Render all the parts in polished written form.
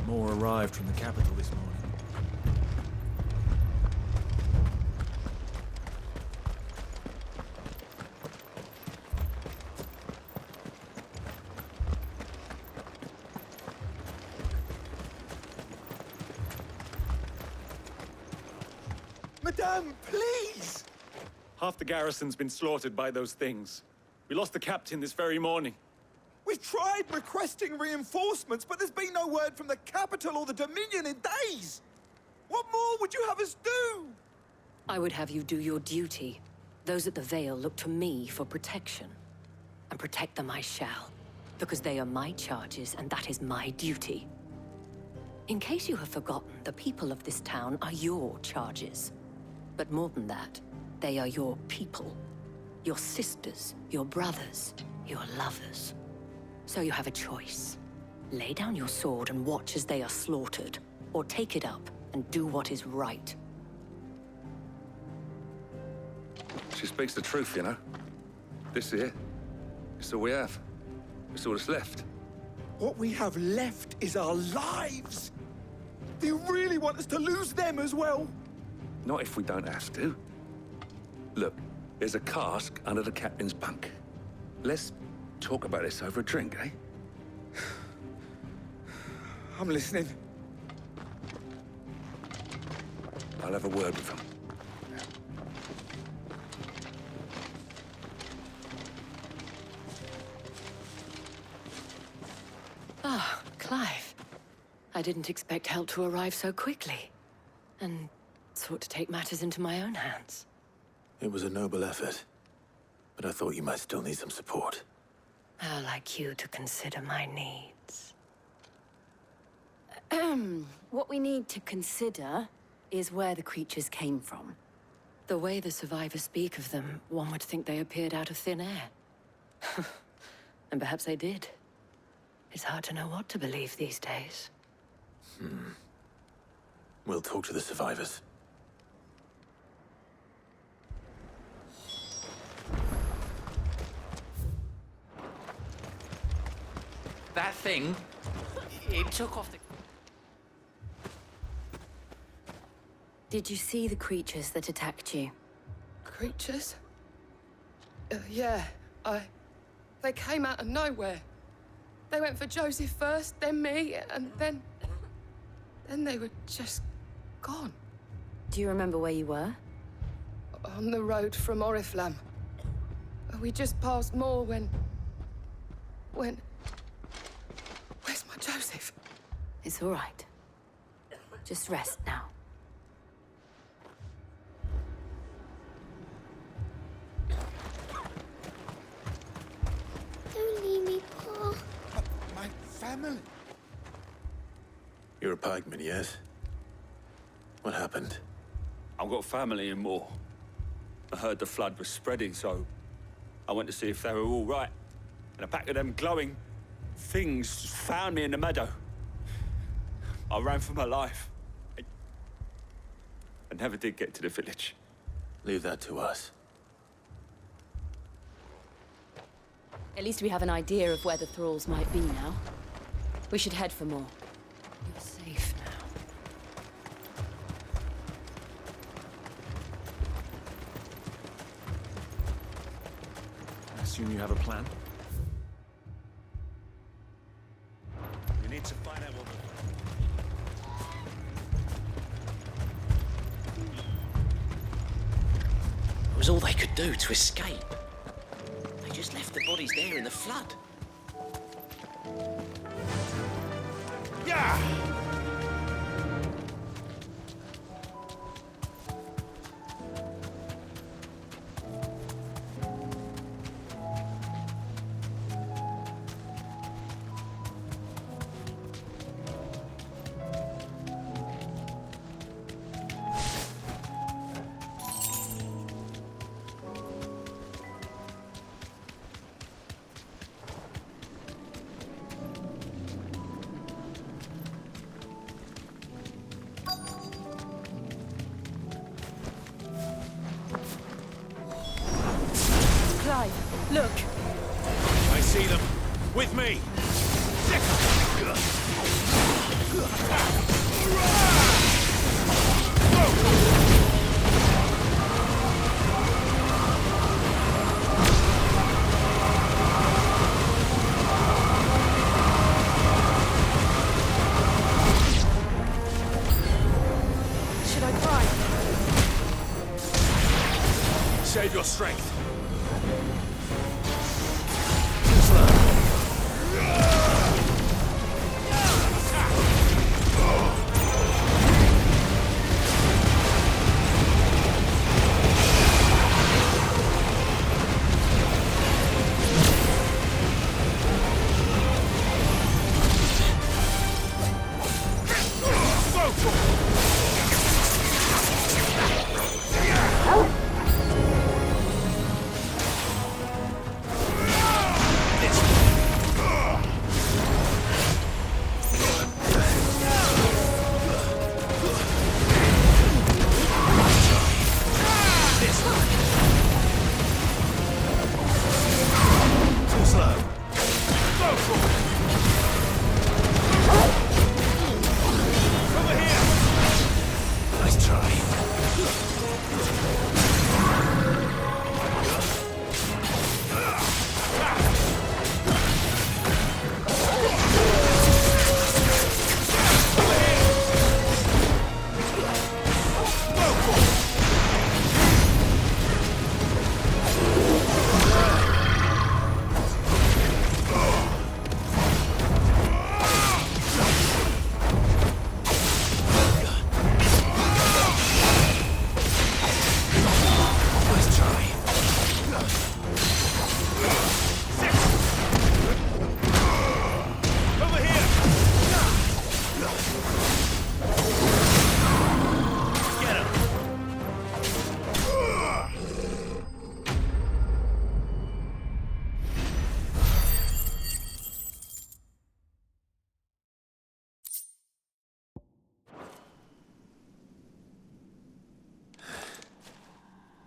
More arrived from the capital this morning. Madame, please! Half the garrison's been slaughtered by those things. We lost the captain this very morning. We've tried requesting reinforcements, but there's been no word from the capital or the Dominion in days! What more would you have us do? I would have you do your duty. Those at the Vale look to me for protection. And protect them I shall, because they are my charges, and that is my duty. In case you have forgotten, the people of this town are your charges. But more than that, they are your people. Your sisters, your brothers, your lovers. So you have a choice. Lay down your sword and watch as they are slaughtered, or take it up and do what is right. She speaks the truth, you know. This here, it's all we have. It's all that's left. What we have left is our lives! Do you really want us to lose them as well? Not if we don't have to. Look, there's a cask under the captain's bunk. Let's talk about this over a drink, eh? I'm listening. I'll have a word with him. Ah, Clive. I didn't expect help to arrive so quickly. And sought to take matters into my own hands. It was a noble effort, but I thought you might still need some support. How like you to consider my needs. What we need to consider is where the creatures came from. The way the survivors speak of them, one would think they appeared out of thin air. And perhaps they did. It's hard to know what to believe these days. We'll talk to the survivors. That thing, it took off the... Did you see the creatures that attacked you? Creatures? Yeah, They came out of nowhere. They went for Joseph first, then me, and then they were just gone. Do you remember where you were? On the road from Oriflamme. We just passed Moor when... Where's my Joseph? It's all right. Just rest now. Don't leave me, Pa. But my family... You're a pikeman, yes? What happened? I've got family in Moor. I heard the flood was spreading, so I went to see if they were all right. And a pack of them glowing things found me in the meadow. I ran for my life. I never did get to the village. Leave that to us. At least we have an idea of where the thralls might be now. We should head for more. You're safe now. I assume you have a plan? We need to find out what... It was all they could do to escape. They just left the bodies there in the flood. Yeah! Clive, look! I see them. With me. strength.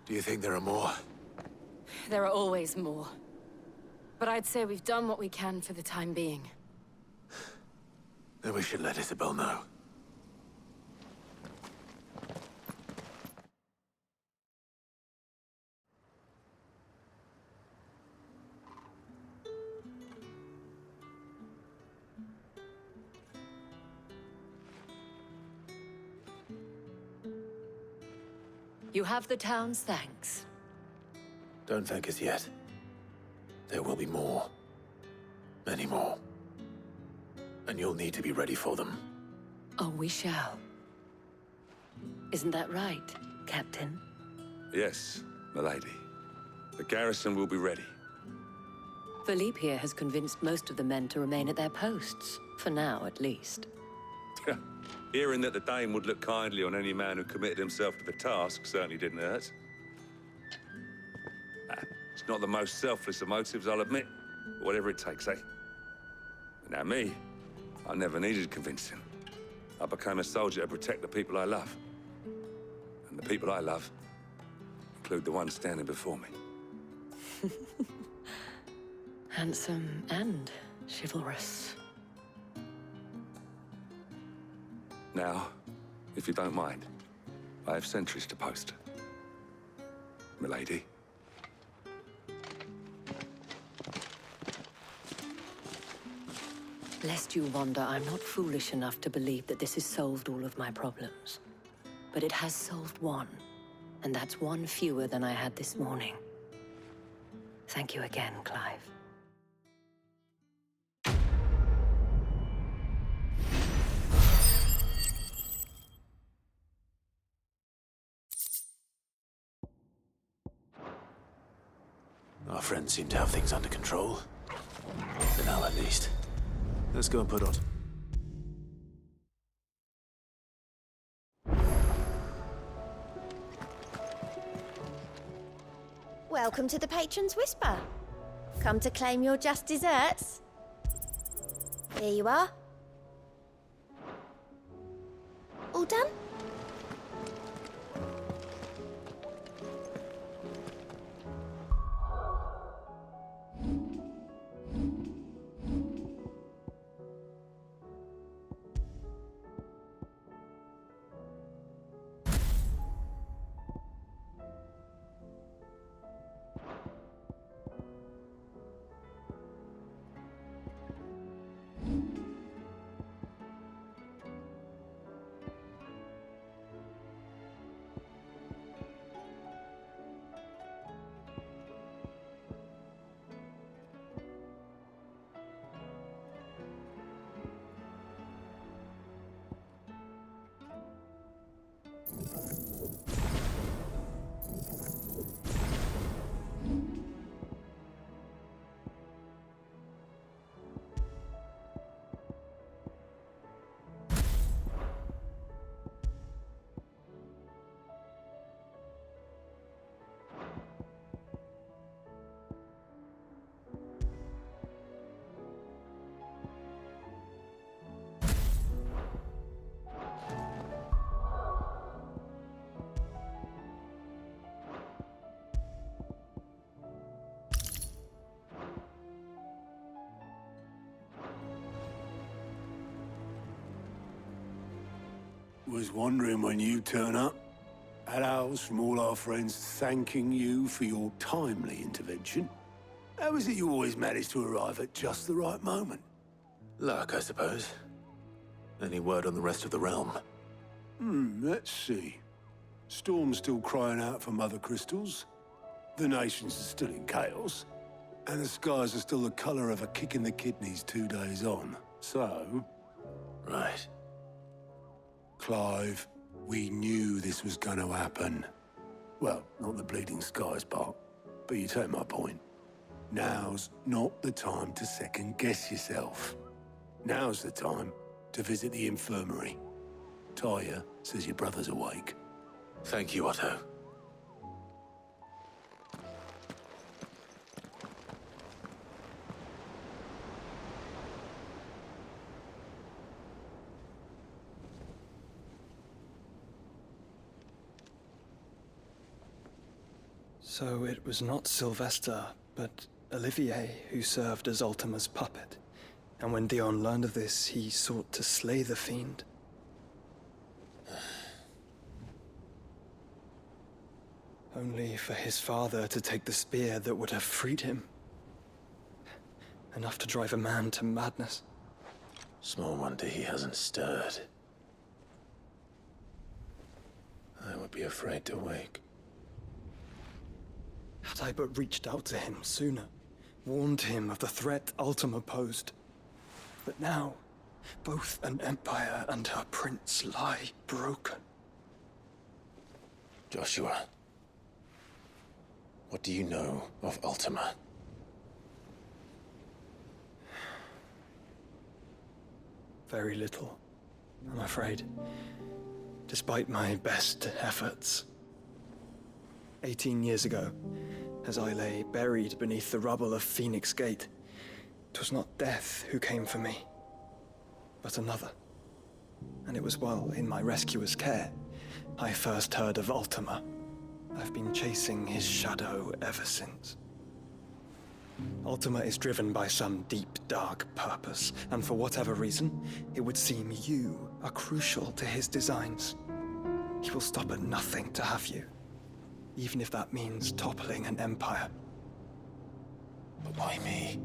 Do you think there are more? There are always more. But I'd say we've done what we can for the time being. Then we should let Isabel know. You have the town's thanks. Don't thank us yet. There will be more. Many more. And you'll need to be ready for them. Oh, we shall. Isn't that right, Captain? Yes, milady. The garrison will be ready. Philippe here has convinced most of the men to remain at their posts. For now, at least. Hearing that the Dane would look kindly on any man who committed himself to the task certainly didn't hurt. It's not the most selfless of motives, I'll admit. But whatever it takes, eh? Now me, I never needed convincing. I became a soldier to protect the people I love. And the people I love include the ones standing before me. Handsome and chivalrous. Now, if you don't mind, I have sentries to post. Milady. Lest you wonder, I'm not foolish enough to believe that this has solved all of my problems. But it has solved one, and that's one fewer than I had this morning. Thank you again, Clive. Our friends seem to have things under control. For now, at least. Let's go and put on. Welcome to the Patron's Whisper. Come to claim your just desserts? Here you are. All done? Was wondering when you turn up. Had owls from all our friends thanking you for your timely intervention. How is it you always manage to arrive at just the right moment? Luck, I suppose. Any word on the rest of the realm? Let's see. Storm's still crying out for mother crystals. The nations are still in chaos. And the skies are still the color of a kick in the kidneys 2 days on. So... Right. Clive, we knew this was gonna happen. Well, not the bleeding skies part, but you take my point. Now's not the time to second-guess yourself. Now's the time to visit the infirmary. Talia says your brother's awake. Thank you, Otto. So it was not Sylvester, but Olivier who served as Ultima's puppet. And when Dion learned of this, he sought to slay the fiend. Only for his father to take the spear that would have freed him. Enough to drive a man to madness. Small wonder he hasn't stirred. I would be afraid to wake. Had I but reached out to him sooner, warned him of the threat Ultima posed. But now, both an empire and her prince lie broken. Joshua, what do you know of Ultima? Very little, I'm afraid. Despite my best efforts. 18 years ago, as I lay buried beneath the rubble of Phoenix Gate, 'twas not death who came for me, but another. And it was while in my rescuer's care, I first heard of Ultima. I've been chasing his shadow ever since. Ultima is driven by some deep, dark purpose, and for whatever reason, it would seem you are crucial to his designs. He will stop at nothing to have you, even if that means toppling an empire. But why me?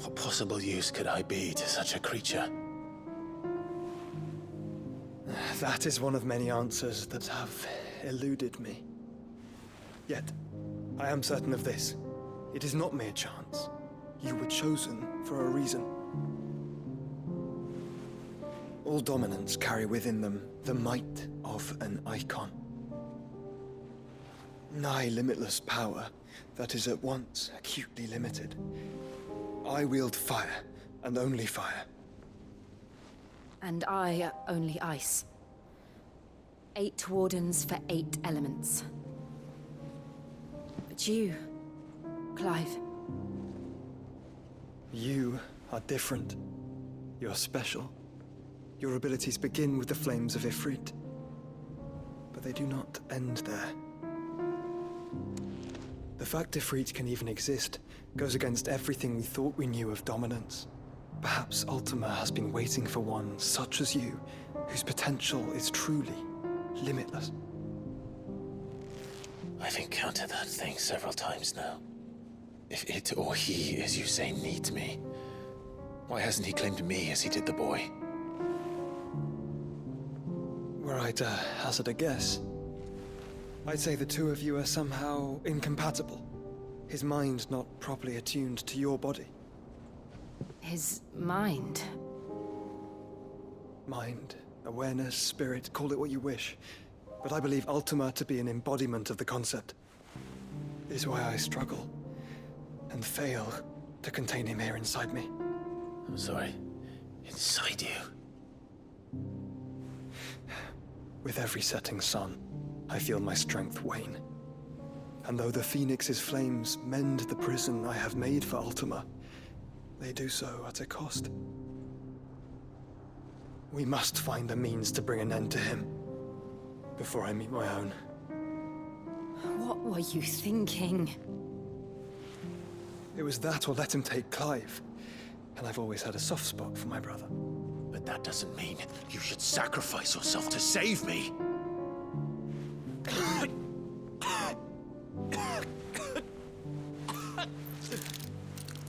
What possible use could I be to such a creature? That is one of many answers that have eluded me. Yet, I am certain of this. It is not mere chance. You were chosen for a reason. All dominants carry within them the might of an icon. Nigh limitless power that is at once acutely limited. I wield fire, and only fire. And I only ice. 8 wardens for 8 elements. But you, Clive. You are different. You're special. Your abilities begin with the flames of Ifrit. But they do not end there. The fact Ifrit can even exist goes against everything we thought we knew of dominance. Perhaps Ultima has been waiting for one such as you, whose potential is truly limitless. I've encountered that thing several times now. If it or he, as you say, needs me, why hasn't he claimed me as he did the boy? Were I to hazard a guess, I'd say the two of you are somehow incompatible. His mind not properly attuned to your body. His mind. Mind, awareness, spirit, call it what you wish. But I believe Ultima to be an embodiment of the concept. It is why I struggle and fail to contain him here inside me. I'm sorry. Inside you? With every setting sun, I feel my strength wane. And though the Phoenix's flames mend the prison I have made for Ultima, they do so at a cost. We must find a means to bring an end to him before I meet my own. What were you thinking? It was that or let him take Clive. And I've always had a soft spot for my brother. But that doesn't mean you should sacrifice yourself to save me.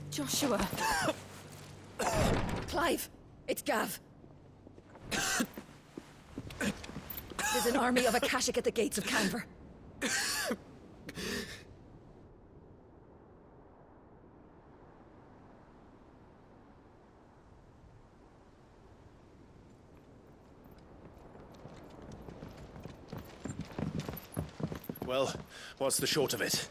Joshua. Clive, it's Gav. There's an army of Akashic at the gates of Canver. Well, what's the short of it?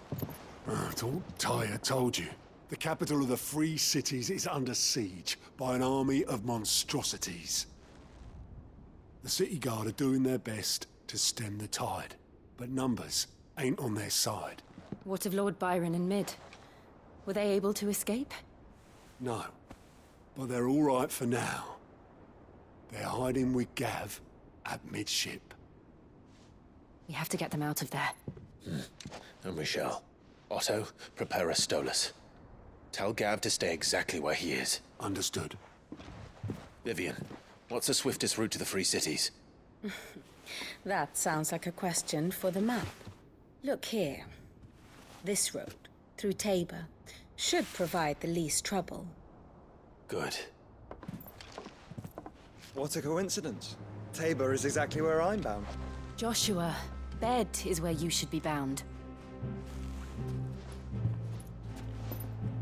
I thought Tyre told you. The capital of the Free Cities is under siege by an army of monstrosities. The City Guard are doing their best to stem the tide, but numbers ain't on their side. What of Lord Byron and Mid? Were they able to escape? No, but they're all right for now. They're hiding with Gav at midship. We have to get them out of there. And we shall. Otto, prepare a Stolas. Tell Gav to stay exactly where he is. Understood. Vivian, what's the swiftest route to the Free Cities? That sounds like a question for the map. Look here. This road, through Tabor, should provide the least trouble. Good. What a coincidence. Tabor is exactly where I'm bound. Joshua, bed is where you should be bound.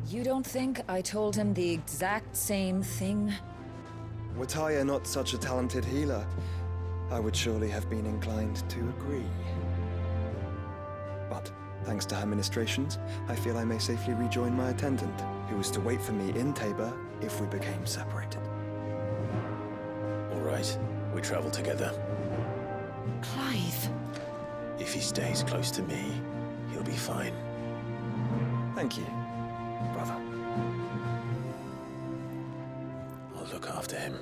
You don't think I told him the exact same thing? Were Tyre not such a talented healer, I would surely have been inclined to agree. But, thanks to her ministrations, I feel I may safely rejoin my attendant, who was to wait for me in Tabor if we became separated. All right, we travel together. Clive. If he stays close to me, he'll be fine. Thank you, brother. I'll look after him.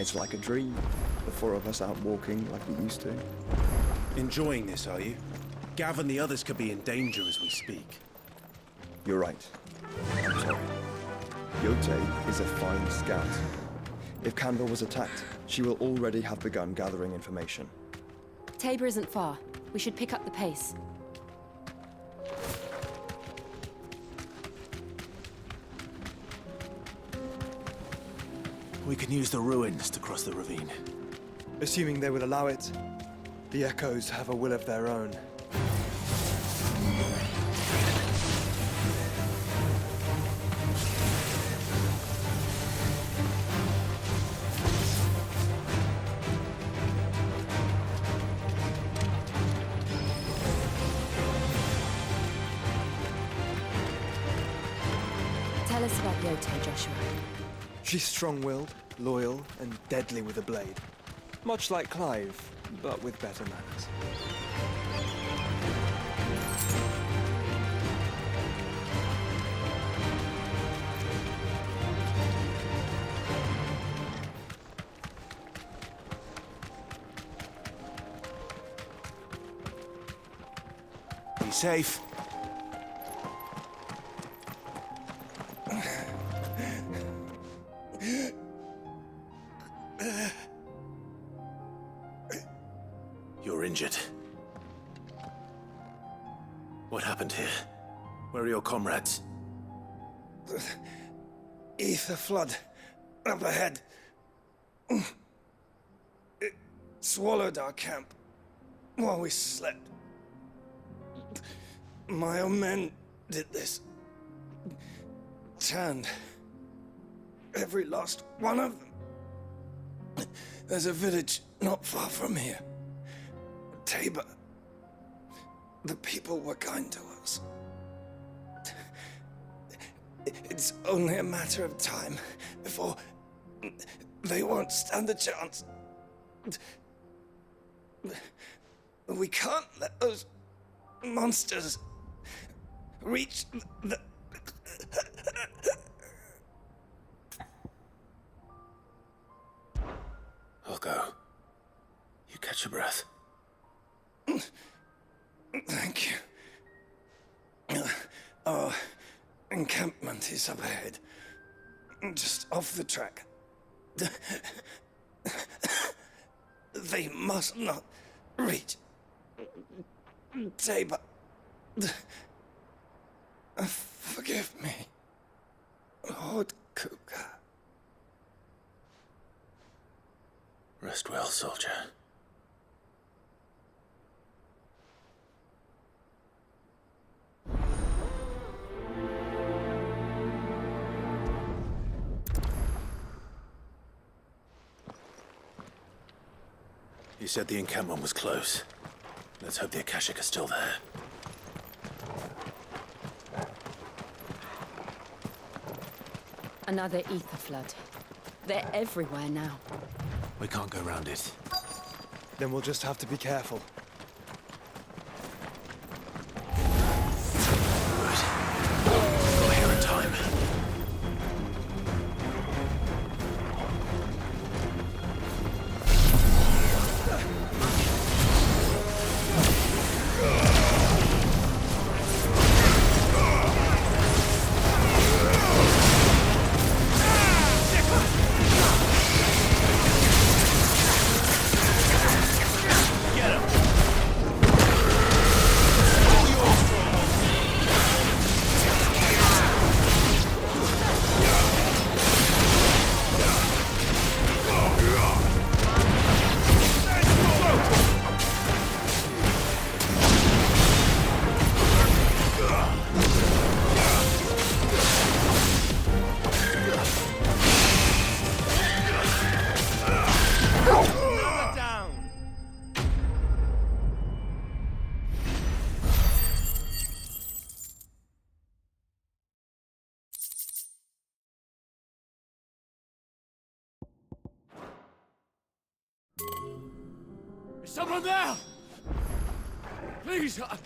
It's like a dream. The four of us out walking like we used to. Enjoying this, are you? Gav and the others could be in danger as we speak. You're right. I'm sorry. Yote is a fine scout. If Canver was attacked, she will already have begun gathering information. Tabor isn't far. We should pick up the pace. We can use the ruins to cross the ravine. Assuming they will allow it, the Echoes have a will of their own. Tell us about Yote, Joshua. She's strong-willed, loyal, and deadly with a blade. Much like Clive, but with better manners. safe. You're injured. What happened here? Where are your comrades? Ether flood. Up ahead. It swallowed our camp while we slept. My own men did this. Turned every last one of them. There's a village not far from here. Tabor. The people were kind to us. It's only a matter of time before they won't stand a chance. We can't let those monsters reach the... I'll go. You catch your breath. Thank you. Our encampment is up ahead. Just off the track. They must not reach Tabor. Forgive me, Lord Cougar. Rest well, soldier. You said the encampment was close. Let's hope the Akashic are still there. Another ether flood. They're everywhere now. We can't go round it. Then we'll just have to be careful. Got here in time. Is someone there? Please, I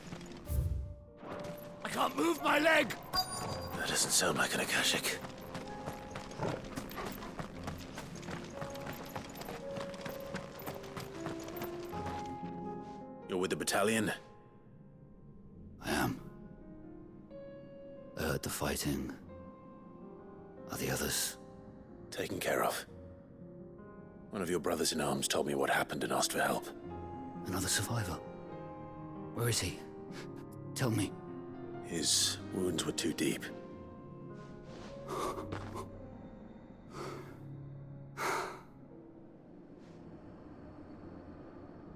can't move my leg. That doesn't sound like an Akashic. You're with the battalion? I am. I heard the fighting. Are the others? Taken care of. One of your brothers in arms told me what happened and asked for help. Another survivor? Where is he? Tell me. His wounds were too deep.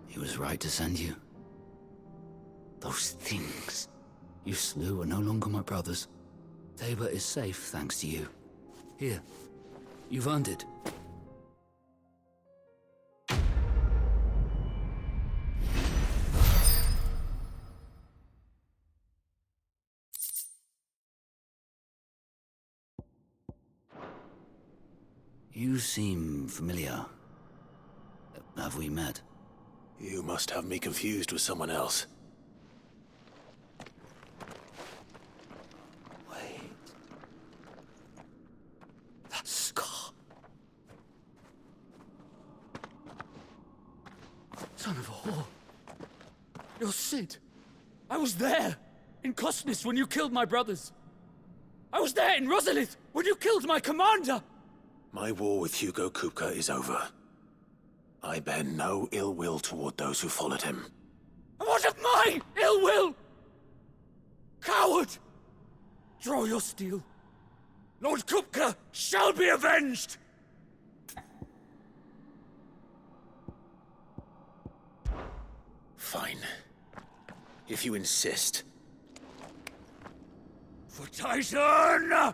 He was right to send you. Those things you slew are no longer my brothers. Tabor is safe thanks to you. Here, you've earned it. You seem familiar. Have we met? You must have me confused with someone else. Wait. That scar. Son of a whore. You're Sid. I was there. in Cosnis when you killed my brothers. I was there in Rosalith when you killed my commander. My war with Hugo Kupka is over. I bear no ill will toward those who followed him. And what of my ill will? Coward! Draw your steel. Lord Kupka shall be avenged! Fine. If you insist. For Titan!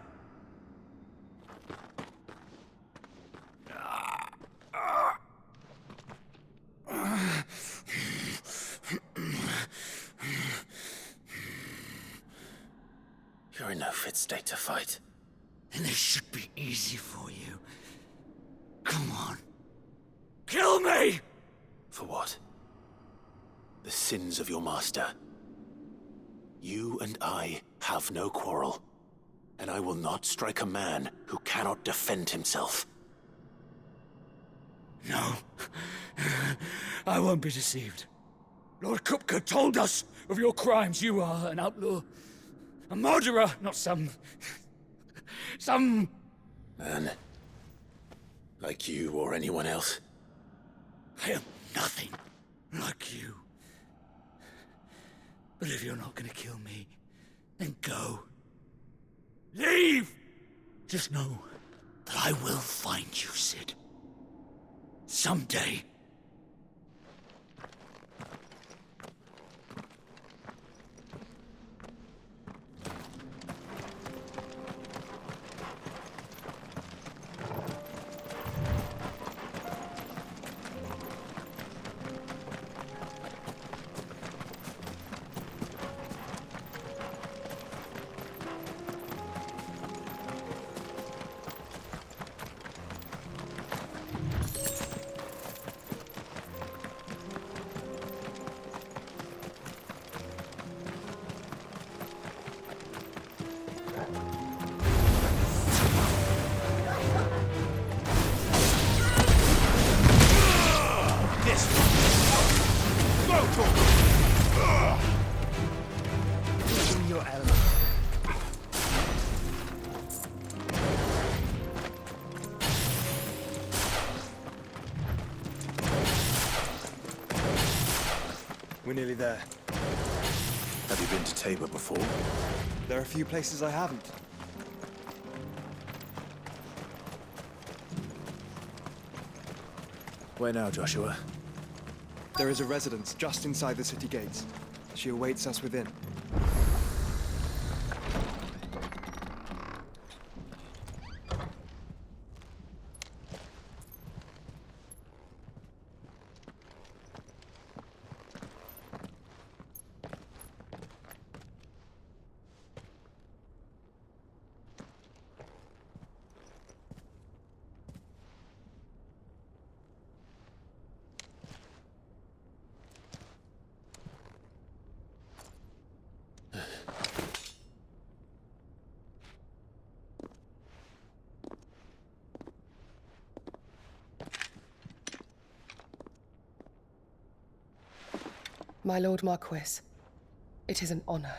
You're in no fit state to fight. And this should be easy for you. Come on. Kill me! For what? The sins of your master. You and I have no quarrel, and I will not strike a man who cannot defend himself. No. I won't be deceived. Lord Kupka told us of your crimes. You are an outlaw. A murderer, not some Man. Like you or anyone else. I am nothing like you. But if you're not gonna kill me, then go. Leave! Just know that I will find you, Sid. Someday. We're nearly there. Have you been to Tabor before? There are a few places I haven't. Where now, Joshua? There is a residence just inside the city gates. She awaits us within. My Lord Marquis, it is an honor.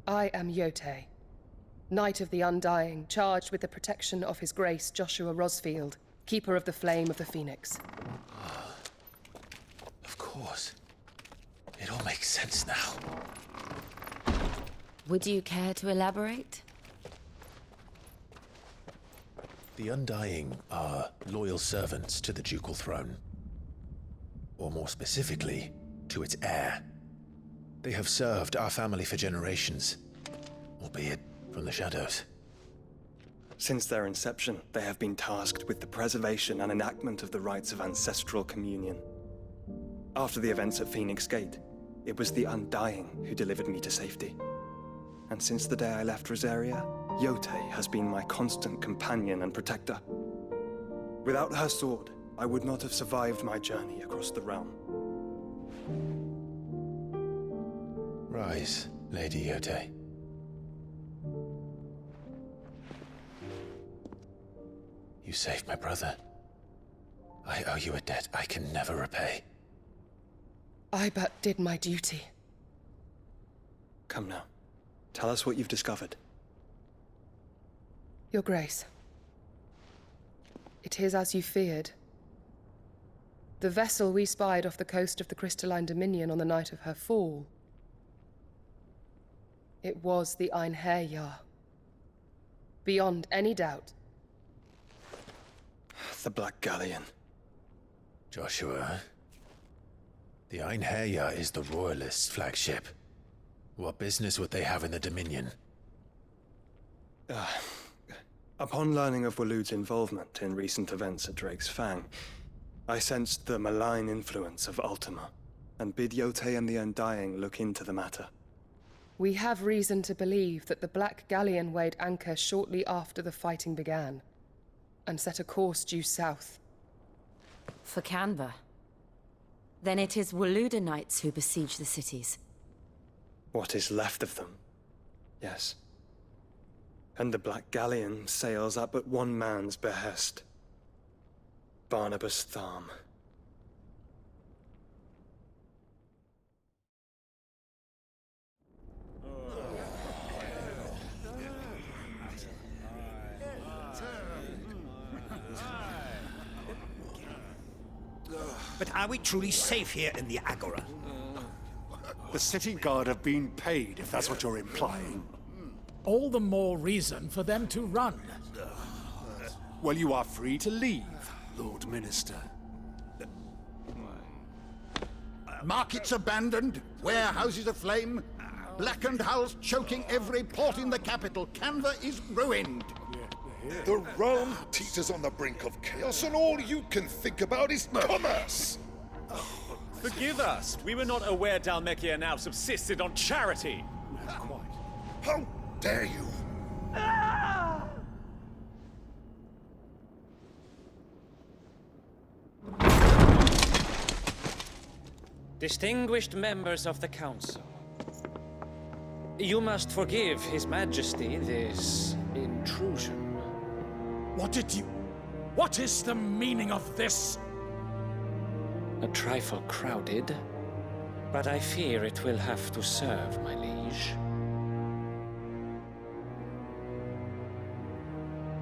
I am Yote, Knight of the Undying, charged with the protection of His Grace Joshua Rosfield, Keeper of the Flame of the Phoenix. Of course. It all makes sense now. Would you care to elaborate? The Undying are loyal servants to the ducal throne. Or more specifically, to its heir. They have served our family for generations, albeit from the shadows. Since their inception, they have been tasked with the preservation and enactment of the rites of ancestral communion. After the events at Phoenix Gate, it was the Undying who delivered me to safety. And since the day I left Rosaria, Yote has been my constant companion and protector. Without her sword, I would not have survived my journey across the realm. Rise, Lady Yote. You saved my brother. I owe you a debt I can never repay. I but did my duty. Come now. Tell us what you've discovered. Your Grace. It is as you feared. The vessel we spied off the coast of the Crystalline Dominion on the night of her fall. It was the Einherjar. Beyond any doubt. The Black Galleon. Joshua, the Einherjar is the Royalists' flagship. What business would they have in the Dominion? Upon learning of Waloed's involvement in recent events at Drake's Fang, I sensed the malign influence of Ultima, and bid Yote and the Undying look into the matter. We have reason to believe that the Black Galleon weighed anchor shortly after the fighting began, and set a course due south. For Canva. Then it is Waloeda knights who besiege the cities. What is left of them, yes. And the Black Galleon sails up at one man's behest. Barnabas Tharm. But are we truly safe here in the Agora? The city guard have been paid, if that's what you're implying. All the more reason for them to run. Well, you are free to leave, Lord Minister. Markets abandoned, warehouses aflame, blackened hulls choking every port in the capital. Canva is ruined. The realm teeters on the brink of chaos, and all you can think about is commerce! Forgive us. We were not aware Dhalmekia now subsisted on charity. How dare you! Distinguished members of the Council, you must forgive His Majesty this intrusion. What is the meaning of this? A trifle crowded, but I fear it will have to serve, my liege.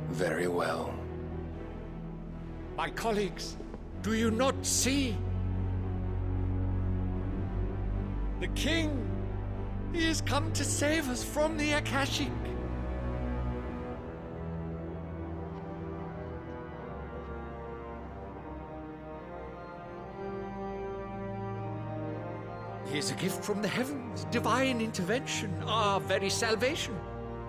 Very well. My colleagues, do you not see? The King! He has come to save us from the Akashic! He is a gift from the heavens, divine intervention, our very salvation.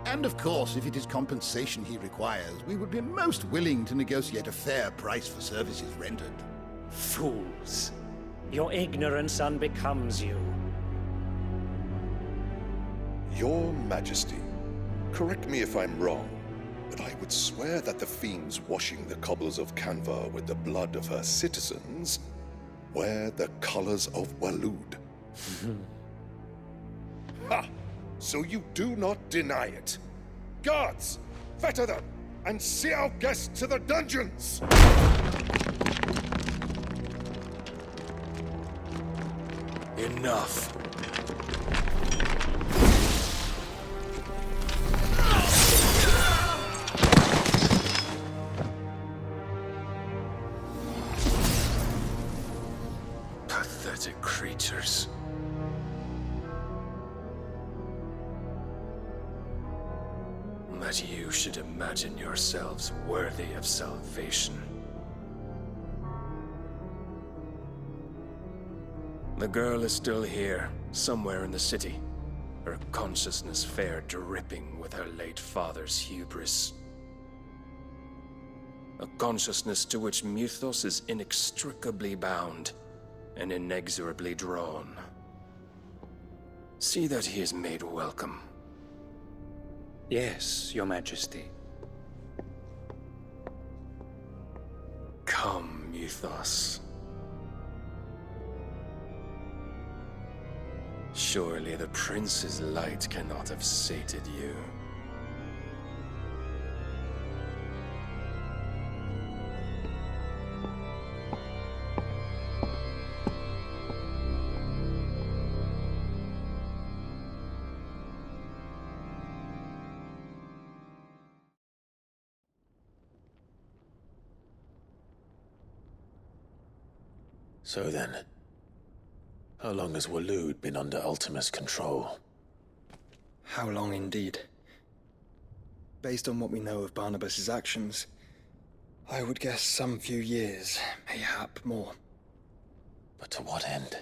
And of course, if it is compensation he requires, we would be most willing to negotiate a fair price for services rendered. Fools! Your ignorance unbecomes you. Your Majesty, correct me if I'm wrong, but I would swear that the fiends washing the cobbles of Canva with the blood of her citizens wear the colors of Waloed. Ha! So you do not deny it. Guards, fetter them, and see our guests to the dungeons! Enough. Pathetic creatures. That you should imagine yourselves worthy of salvation. The girl is still here, somewhere in the city. Her consciousness fair dripping with her late father's hubris. A consciousness to which Mythos is inextricably bound and inexorably drawn. See that he is made welcome. Yes, Your Majesty. Come, Mythos. Surely the prince's light cannot have sated you. So then, how long has Waloed been under Ultima's control? How long indeed? Based on what we know of Barnabas's actions, I would guess some few years, mayhap more. But to what end?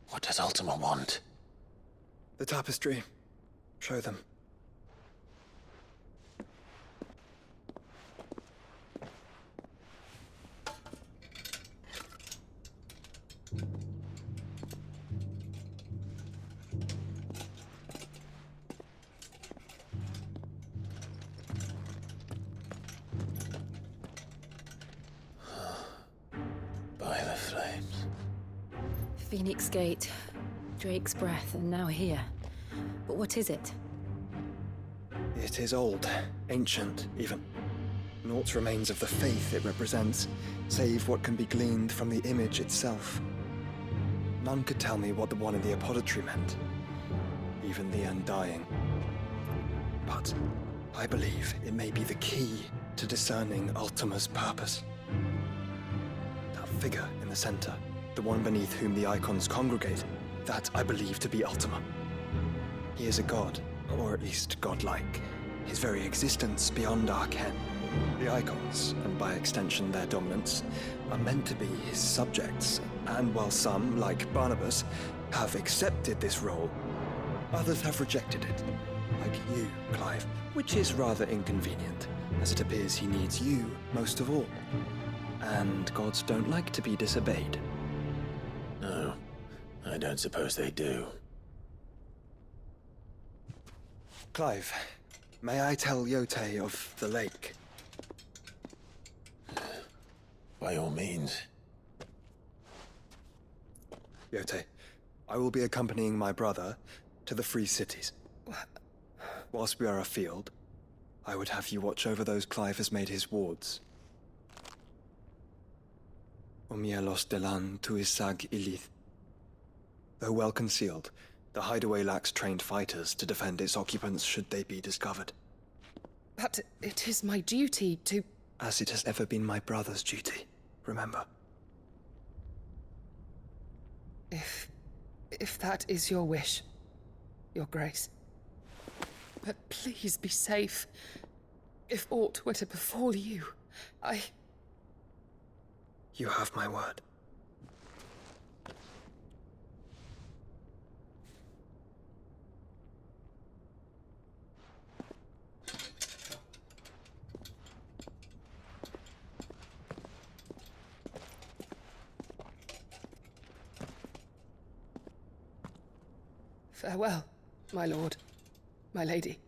What does Ultima want? The tapestry. Show them. By the flames. Phoenix Gate, Drake's Breath, and now here. But what is it? It is old, ancient, even. Naught remains of the faith it represents, save what can be gleaned from the image itself. None could tell me what the one in the apothecary meant, even the Undying. But I believe it may be the key to discerning Ultima's purpose. That figure in the center, the one beneath whom the icons congregate, that I believe to be Ultima. He is a god, or at least godlike. His very existence beyond our ken. The icons, and by extension their dominance, are meant to be his subjects, and while some, like Barnabas, have accepted this role, others have rejected it. Like you, Clive, which is rather inconvenient, as it appears he needs you most of all. And gods don't like to be disobeyed. No, I don't suppose they do. Clive, may I tell Yote of the lake? By all means. Yote, I will be accompanying my brother to the Free Cities. Whilst we are afield, I would have you watch over those Clive has made his wards. Omielos delan tu isag ilith. Though well concealed, the hideaway lacks trained fighters to defend its occupants should they be discovered. But it is my duty to... As it has ever been my brother's duty, remember. If that is your wish, Your Grace. But please be safe. If aught were to befall you, You have my word. Farewell, my lord, my lady.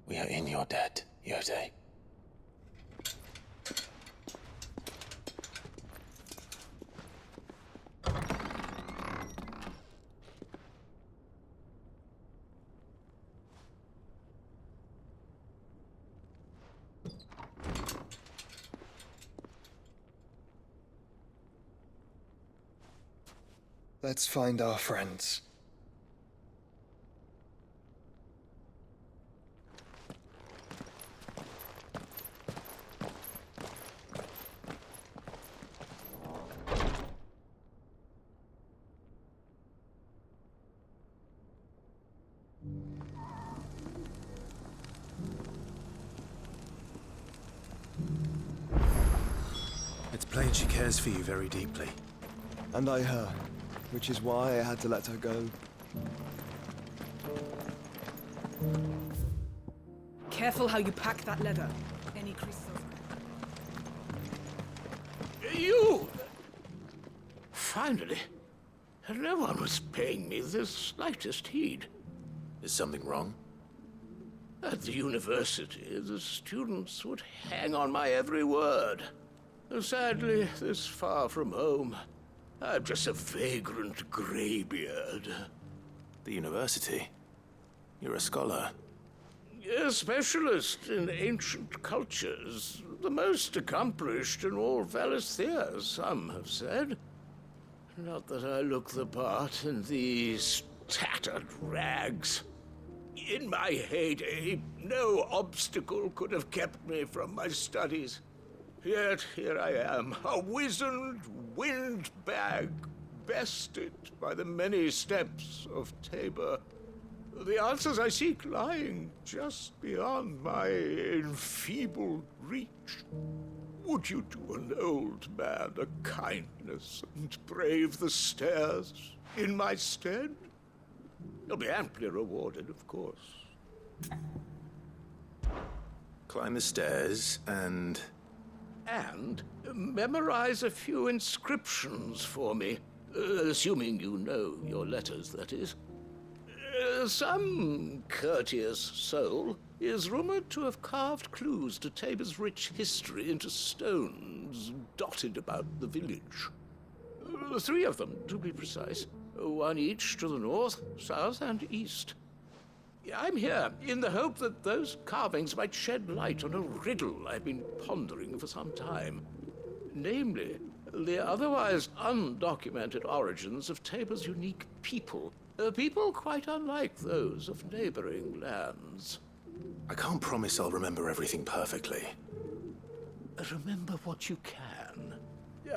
We are in your debt, Yote. Let's find our friends. It's plain she cares for you very deeply. And I her, which is why I had to let her go. Careful how you pack that leather. Any creases You! Finally. No one was paying me the slightest heed. Is something wrong? At the university, the students would hang on my every word. Sadly, this far from home, I'm just a vagrant greybeard. The university? You're a scholar. A specialist in ancient cultures. The most accomplished in all Valisthea, some have said. Not that I look the part in these tattered rags. In my heyday, no obstacle could have kept me from my studies. Yet here I am, a wizened windbag, bested by the many steps of Tabor. The answers I seek lying just beyond my enfeebled reach. Would you do an old man a kindness and brave the stairs in my stead? You'll be amply rewarded, of course. Climb the stairs and... And memorize a few inscriptions for me, assuming you know your letters, that is. Some courteous soul is rumored to have carved clues to Tabor's rich history into stones dotted about the village. 3 of them, to be precise. 1 each to the north, south, and east. I'm here in the hope that those carvings might shed light on a riddle I've been pondering for some time. Namely, the otherwise undocumented origins of Tabor's unique people. People quite unlike those of neighboring lands. I can't promise I'll remember everything perfectly. Remember what you can.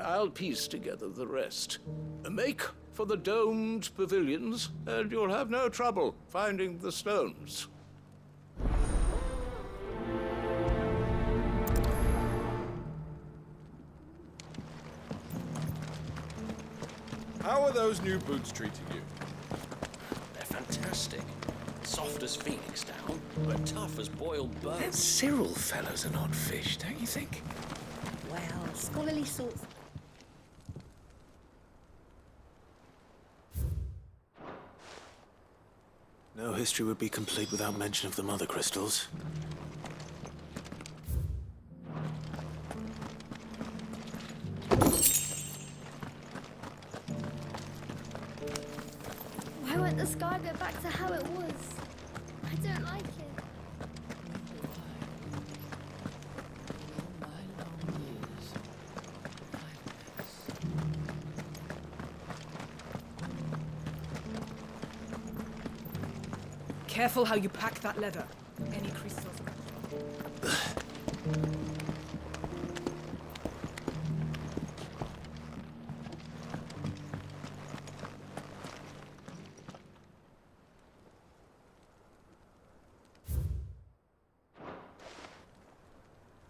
I'll piece together the rest. Make for the domed pavilions, and you'll have no trouble finding the stones. How are those new boots treating you? They're fantastic. Soft as phoenix down, but tough as boiled That bones. Cyril fellow's an odd fish, don't you think? Well, scholarly sorts. No history would be complete without mention of the mother crystals. Why won't the sky go back to how it was? I don't like it. Careful how you pack that leather. Any crystals.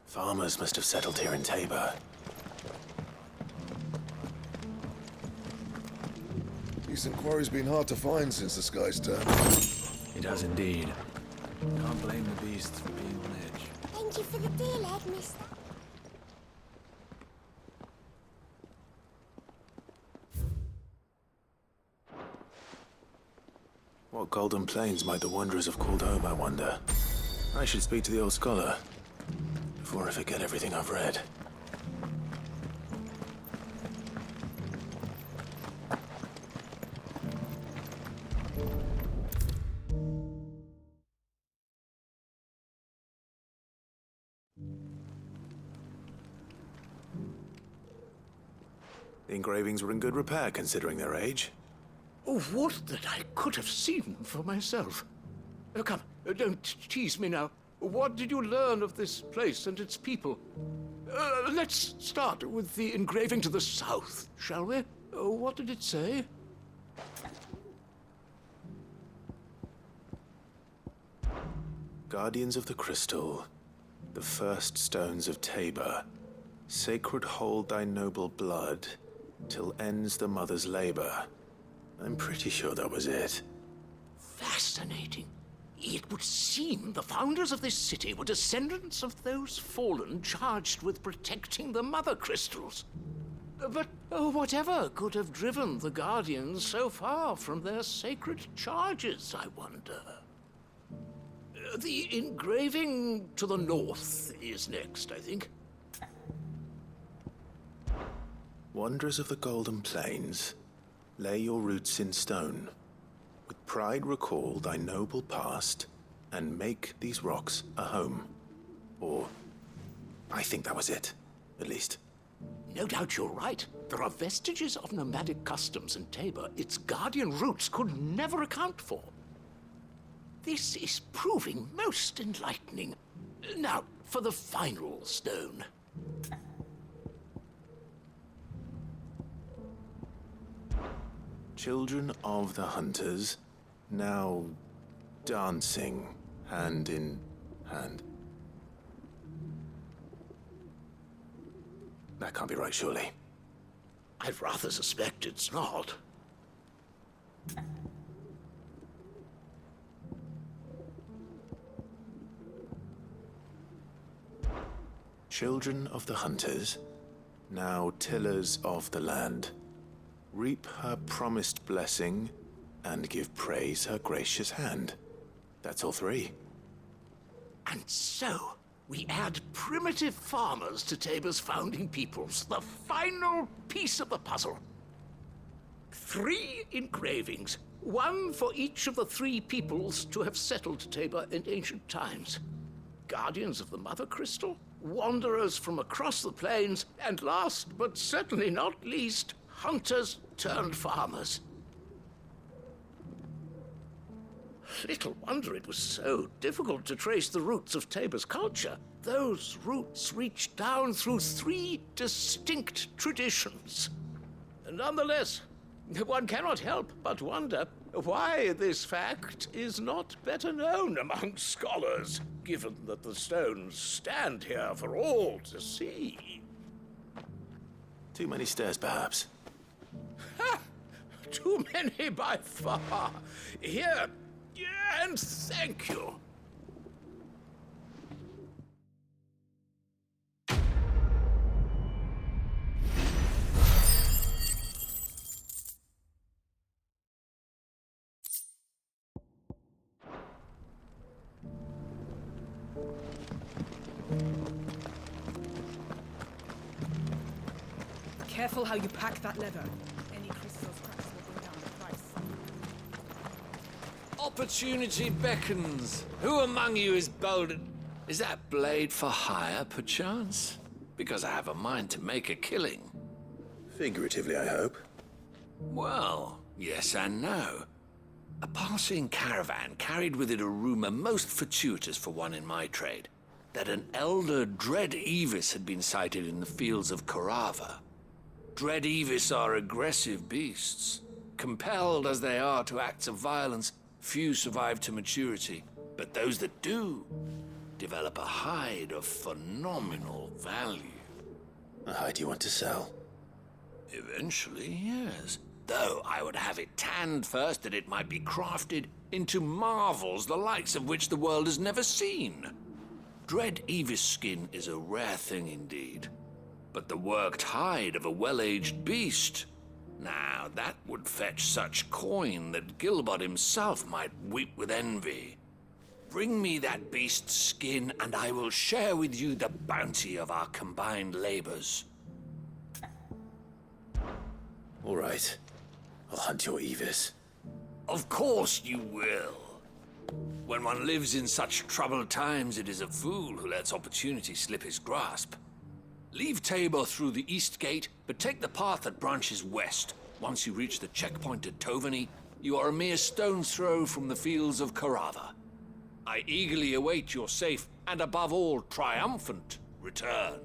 Farmers must have settled here in Tabor. Decent quarry's been hard to find since the sky's turned. It has indeed. Can't blame the beasts for being on edge. Thank you for the deal, Ed, mister. What golden plains might the wanderers have called home, I wonder? I should speak to the old scholar before I forget everything I've read. The engravings were in good repair, considering their age. Oh, would that I could have seen for myself. Come, don't tease me now. What did you learn of this place and its people? Let's start with the engraving to the south, shall we? What did it say? Guardians of the Crystal, the first stones of Tabor, sacred hold thy noble blood, till ends the mother's labor. I'm pretty sure that was it. Fascinating. It would seem the founders of this city were descendants of those fallen charged with protecting the mother crystals. But whatever could have driven the Guardians so far from their sacred charges, I wonder? The engraving to the north is next, I think. Wanderers of the Golden Plains, lay your roots in stone. With pride recall thy noble past, and make these rocks a home. Or, I think that was it, at least. No doubt you're right. There are vestiges of nomadic customs in Tabor its guardian roots could never account for. This is proving most enlightening. Now, for the final stone. Children of the Hunters, now dancing hand in hand. That can't be right, surely. I'd rather suspect it's not. Children of the Hunters, now tillers of the land, reap her promised blessing and give praise her gracious hand. That's all three. And so, we add primitive farmers to Tabor's founding peoples, the final piece of the puzzle. 3 engravings, one for each of the 3 peoples to have settled Tabor in ancient times. Guardians of the Mother Crystal, wanderers from across the plains, and last but certainly not least, hunters turned farmers. Little wonder it was so difficult to trace the roots of Tabor's culture. Those roots reach down through 3 distinct traditions. Nonetheless, one cannot help but wonder why this fact is not better known among scholars, given that the stones stand here for all to see. Too many stairs, perhaps. Ha! Too many by far. Here, and thank you. Careful how you pack that leather. Any crystals cracks will bring down the price. Opportunity beckons. Who among you is bold? Is that blade for hire, perchance? Because I have a mind to make a killing. Figuratively, I hope. Well, yes and no. A passing caravan carried with it a rumor most fortuitous for one in my trade, that an elder Dread Evis had been sighted in the fields of Carava. Dread Evis are aggressive beasts. Compelled as they are to acts of violence, few survive to maturity, but those that do develop a hide of phenomenal value. A hide you want to sell? Eventually, yes. Though I would have it tanned first that it might be crafted into marvels the likes of which the world has never seen. Dread Evis skin is a rare thing indeed. But the worked hide of a well-aged beast, now that would fetch such coin that Gilbert himself might weep with envy. Bring me that beast's skin, and I will share with you the bounty of our combined labors. All right. I'll hunt your Evis. Of course you will. When one lives in such troubled times, it is a fool who lets opportunity slip his grasp. Leave Tabor through the east gate, but take the path that branches west. Once you reach the checkpoint at Tovany, you are a mere stone's throw from the fields of Carava. I eagerly await your safe, and above all, triumphant return.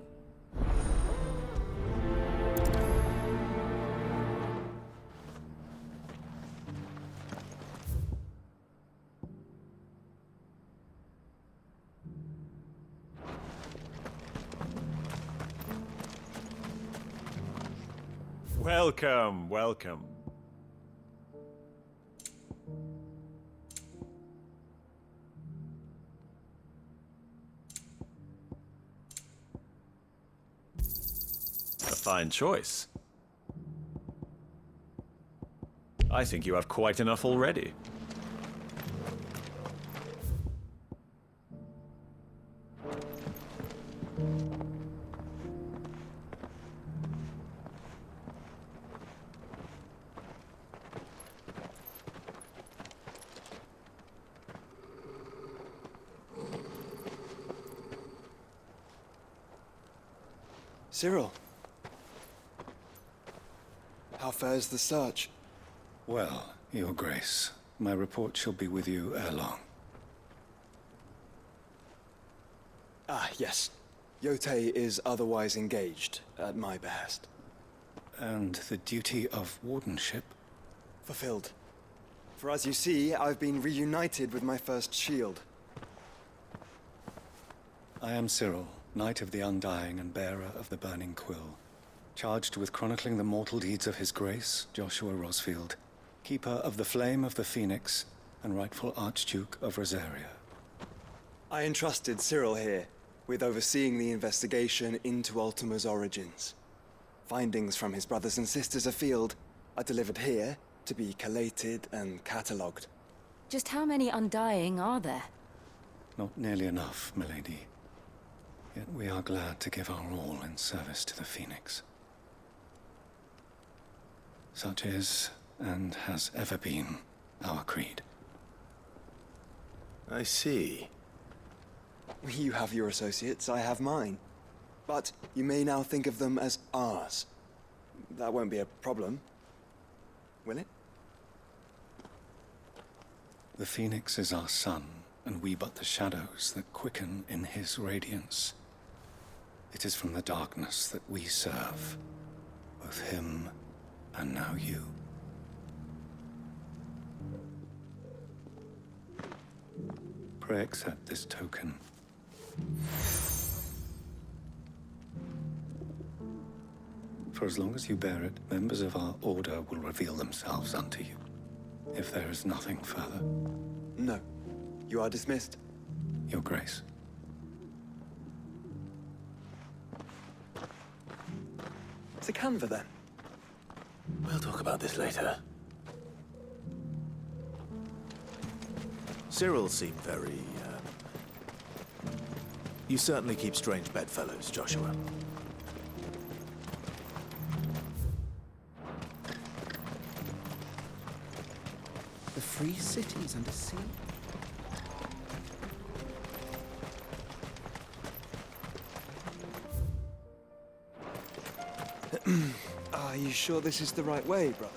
Welcome, welcome. A fine choice. I think you have quite enough already. Cyril. How fares the search? Well, Your Grace, my report shall be with you ere long. Ah, yes. Yotei is otherwise engaged, at my behest. And the duty of wardenship? fulfilled. For as you see, I've been reunited with my first shield. I am Cyril, Knight of the Undying and bearer of the Burning Quill, charged with chronicling the mortal deeds of His Grace, Joshua Rosfield, keeper of the Flame of the Phoenix and rightful Archduke of Rosaria. I entrusted Cyril here with overseeing the investigation into Ultima's origins. Findings from his brothers and sisters afield are delivered here to be collated and catalogued. Just how many Undying are there? Not nearly enough, milady. Yet we are glad to give our all in service to the Phoenix. Such is, and has ever been, our creed. I see. You have your associates, I have mine. But you may now think of them as ours. That won't be a problem, will it? The Phoenix is our sun, and we but the shadows that quicken in his radiance. It is from the darkness that we serve, both him and now you. Pray accept this token. For as long as you bear it, members of our order will reveal themselves unto you. If there is nothing further. No. You are dismissed. Your Grace. To Canva, then. We'll talk about this later. Cyril seemed very, You certainly keep strange bedfellows, Joshua. The free cities under sea? Are you sure this is the right way, brother?